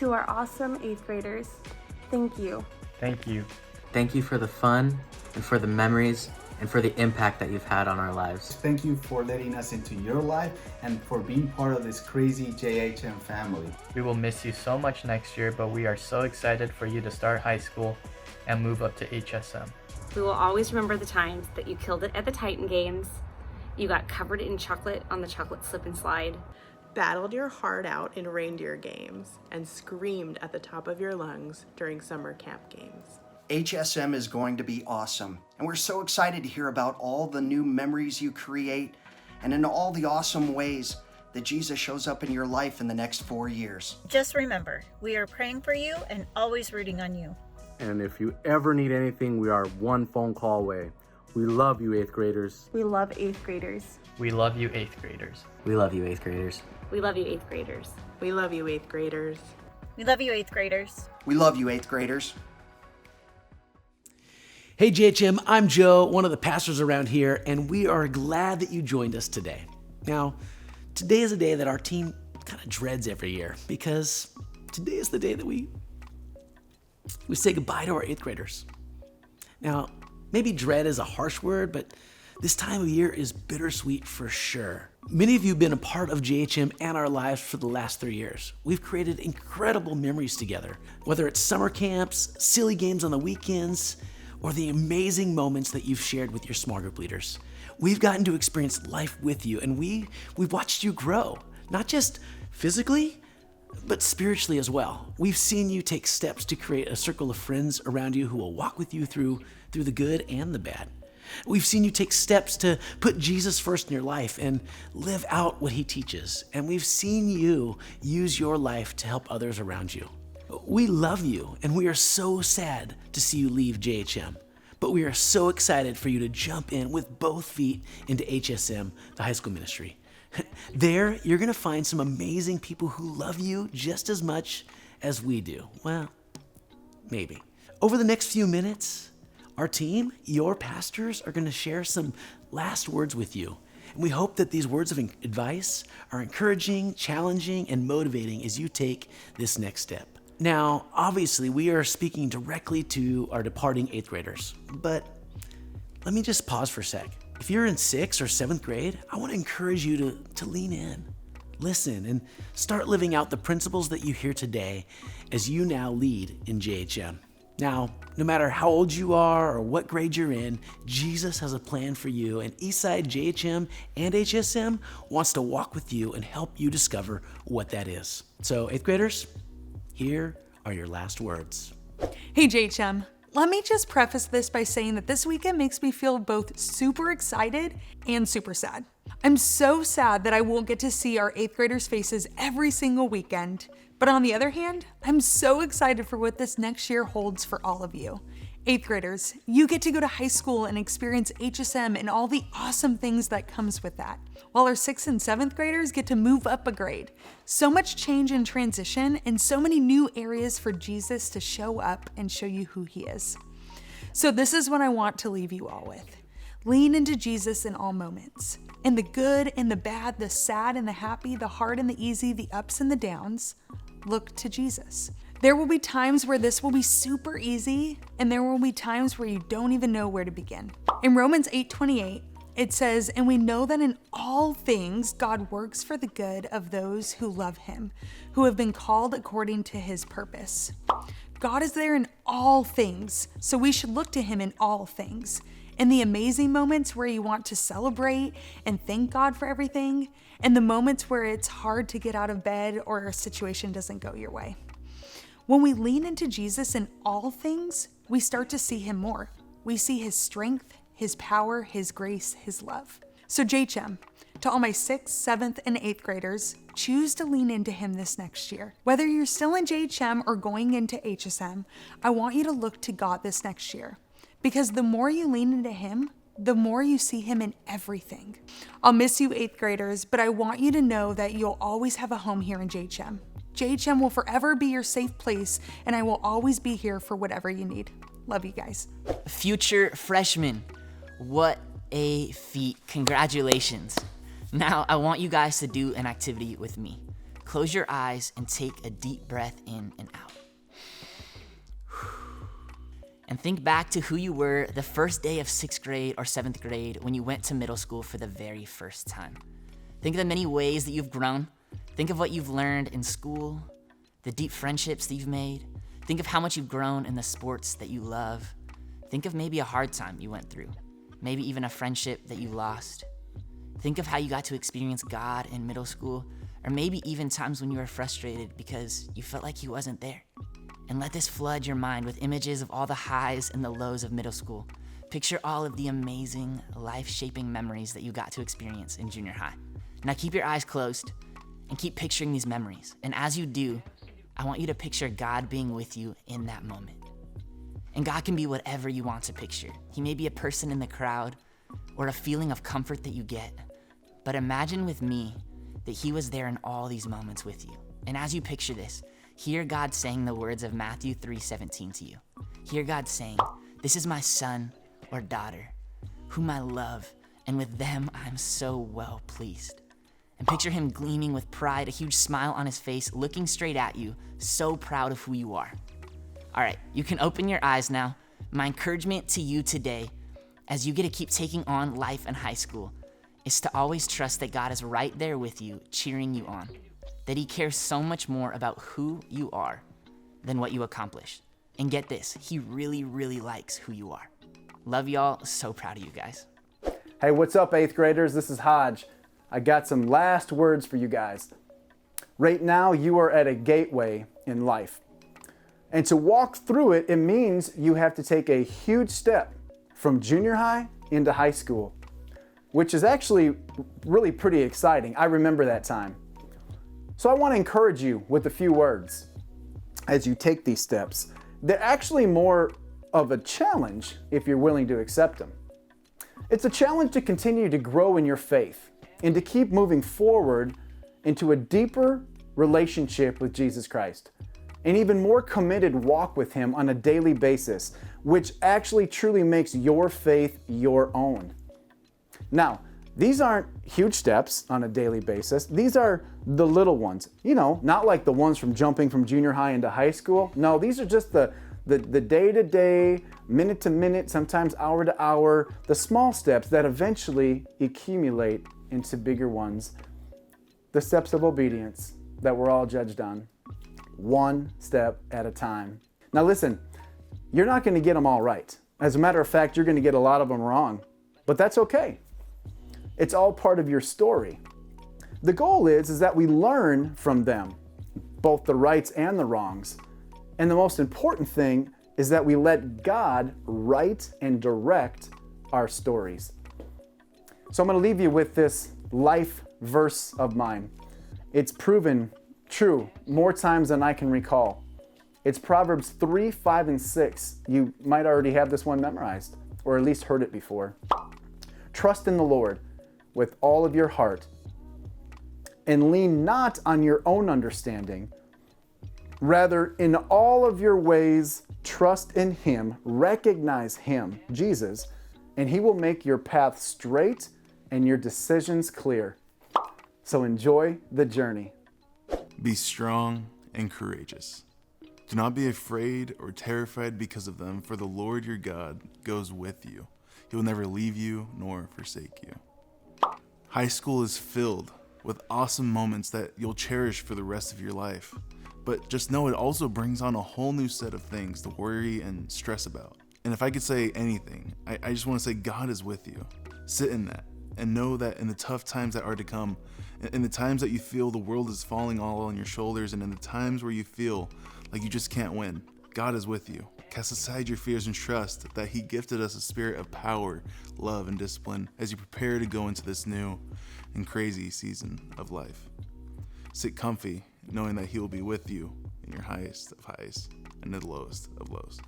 To our awesome 8th graders, thank you. Thank you. Thank you for the fun and for the memories and for the impact that you've had on our lives. Thank you for letting us into your life and for being part of this crazy JHM family. We will miss you so much next year, but we are so excited for you to start high school and move up to HSM. We will always remember the times that you killed it at the Titan Games, you got covered in chocolate on the chocolate slip and slide, battled your heart out in reindeer games, and screamed at the top of your lungs during summer camp games. HSM is going to be awesome, and we're so excited to hear about all the new memories you create and in all the awesome ways that Jesus shows up in your life in the next 4 years. Just remember, we are praying for you and always rooting on you. And if you ever need anything, we are one phone call away. We love you, 8th graders. We love 8th graders. We love you, 8th graders. We love you, 8th graders. we love you 8th graders. We love you, 8th graders. We love you, 8th graders. We love you, 8th graders. Hey JHM, I'm Joe, one of the pastors around here, and we are glad that you joined us today. Now, today is a day that our team kind of dreads every year because today is the day that we say goodbye to our 8th graders. Now, maybe dread is a harsh word, but this time of year is bittersweet for sure. Many of you have been a part of JHM and our lives for the last 3 years. We've created incredible memories together, whether it's summer camps, silly games on the weekends, or the amazing moments that you've shared with your small group leaders. We've gotten to experience life with you, and we've watched you grow, not just physically, but spiritually as well. We've seen you take steps to create a circle of friends around you who will walk with you through the good and the bad. We've seen you take steps to put Jesus first in your life and live out what he teaches. And we've seen you use your life to help others around you. We love you, and we are so sad to see you leave JHM, but we are so excited for you to jump in with both feet into HSM, the high school ministry. There, you're gonna find some amazing people who love you just as much as we do. Well, maybe. Over the next few minutes, our team, your pastors, are gonna share some last words with you. And we hope that these words of advice are encouraging, challenging, and motivating as you take this next step. Now, obviously, we are speaking directly to our departing 8th graders, but let me just pause for a sec. If you're in 6th or 7th grade, I want to encourage you to lean in, listen, and start living out the principles that you hear today as you now lead in JHM. Now, no matter how old you are or what grade you're in, Jesus has a plan for you, and Eastside JHM and HSM wants to walk with you and help you discover what that is. So, 8th graders, here are your last words. Hey JHM, let me just preface this by saying that this weekend makes me feel both super excited and super sad. I'm so sad that I won't get to see our 8th graders' faces every single weekend. But on the other hand, I'm so excited for what this next year holds for all of you. 8th graders, you get to go to high school and experience HSM and all the awesome things that comes with that. While our 6th and 7th graders get to move up a grade. So much change and transition and so many new areas for Jesus to show up and show you who he is. So this is what I want to leave you all with. Lean into Jesus in all moments. In the good and the bad, the sad and the happy, the hard and the easy, the ups and the downs, look to Jesus. There will be times where this will be super easy, and there will be times where you don't even know where to begin. In Romans 8:28, it says, "And we know that in all things God works for the good of those who love him, who have been called according to his purpose." God is there in all things, so we should look to him in all things. In the amazing moments where you want to celebrate and thank God for everything, and the moments where it's hard to get out of bed or a situation doesn't go your way. When we lean into Jesus in all things, we start to see him more. We see his strength, his power, his grace, his love. So JHM, to all my 6th, 7th, and 8th graders, choose to lean into him this next year. Whether you're still in JHM or going into HSM, I want you to look to God this next year. Because the more you lean into him, the more you see him in everything. I'll miss you 8th graders, but I want you to know that you'll always have a home here in JHM. JHM will forever be your safe place, and I will always be here for whatever you need. Love you guys. Future freshmen, what a feat. Congratulations. Now I want you guys to do an activity with me. close your eyes and take a deep breath in and out. And think back to who you were the first day of 6th grade or 7th grade when you went to middle school for the very first time. Think of the many ways that you've grown. Think of what you've learned in school, the deep friendships that you've made. Think of how much you've grown in the sports that you love. Think of maybe a hard time you went through, maybe even a friendship that you lost. Think of how you got to experience God in middle school, or maybe even times when you were frustrated because you felt like He wasn't there. And let this flood your mind with images of all the highs and the lows of middle school. Picture all of the amazing, life-shaping memories that you got to experience in junior high. Now keep your eyes closed and keep picturing these memories. And as you do, I want you to picture God being with you in that moment. And God can be whatever you want to picture. He may be a person in the crowd or a feeling of comfort that you get. But imagine with me that He was there in all these moments with you. And as you picture this, hear God saying the words of Matthew 3:17 to you. Hear God saying, "This is my son or daughter, whom I love, and with them I'm so well pleased." And picture Him gleaming with pride, a huge smile on His face, looking straight at you, so proud of who you are. All right, you can open your eyes now. My encouragement to you today, as you get to keep taking on life in high school, is to always trust that God is right there with you, cheering you on. That He cares so much more about who you are than what you accomplish. And get this, He really, really likes who you are. Love y'all, so proud of you guys. Hey, what's up, 8th graders? This is Hodge. I got some last words for you guys. Right now, you are at a gateway in life. And to walk through it, it means you have to take a huge step from junior high into high school, which is actually really pretty exciting. I remember that time. So I want to encourage you with a few words as you take these steps. They're actually more of a challenge if you're willing to accept them. It's a challenge to continue to grow in your faith and to keep moving forward into a deeper relationship with Jesus Christ, an even more committed walk with Him on a daily basis, which actually truly makes your faith your own. Now, these aren't huge steps on a daily basis. These are the little ones. You know, not like the ones from jumping from junior high into high school. No, these are just the day-to-day, minute-to-minute, sometimes hour-to-hour, the small steps that eventually accumulate into bigger ones. The steps of obedience that we're all judged on. One step at a time. Now listen, you're not going to get them all right. As a matter of fact, you're going to get a lot of them wrong. But that's okay. It's all part of your story. The goal is that we learn from them, both the rights and the wrongs. And the most important thing is that we let God write and direct our stories. So I'm going to leave you with this life verse of mine. It's proven true more times than I can recall. It's Proverbs 3, 5, and 6. You might already have this one memorized, or at least heard it before. Trust in the Lord with all of your heart, and lean not on your own understanding. Rather, in all of your ways, trust in Him, recognize Him, Jesus, and He will make your path straight and your decisions clear. So enjoy the journey. Be strong and courageous. Do not be afraid or terrified because of them, for the Lord your God goes with you. He will never leave you nor forsake you. High school is filled with awesome moments that you'll cherish for the rest of your life. But just know it also brings on a whole new set of things to worry and stress about. And if I could say anything, I just want to say God is with you. Sit in that and know that in the tough times that are to come, in the times that you feel the world is falling all on your shoulders, and in the times where you feel like you just can't win, God is with you. Cast aside your fears and trust that He gifted us a spirit of power, love, and discipline as you prepare to go into this new and crazy season of life. Sit comfy, knowing that He will be with you in your highest of highs and the lowest of lows.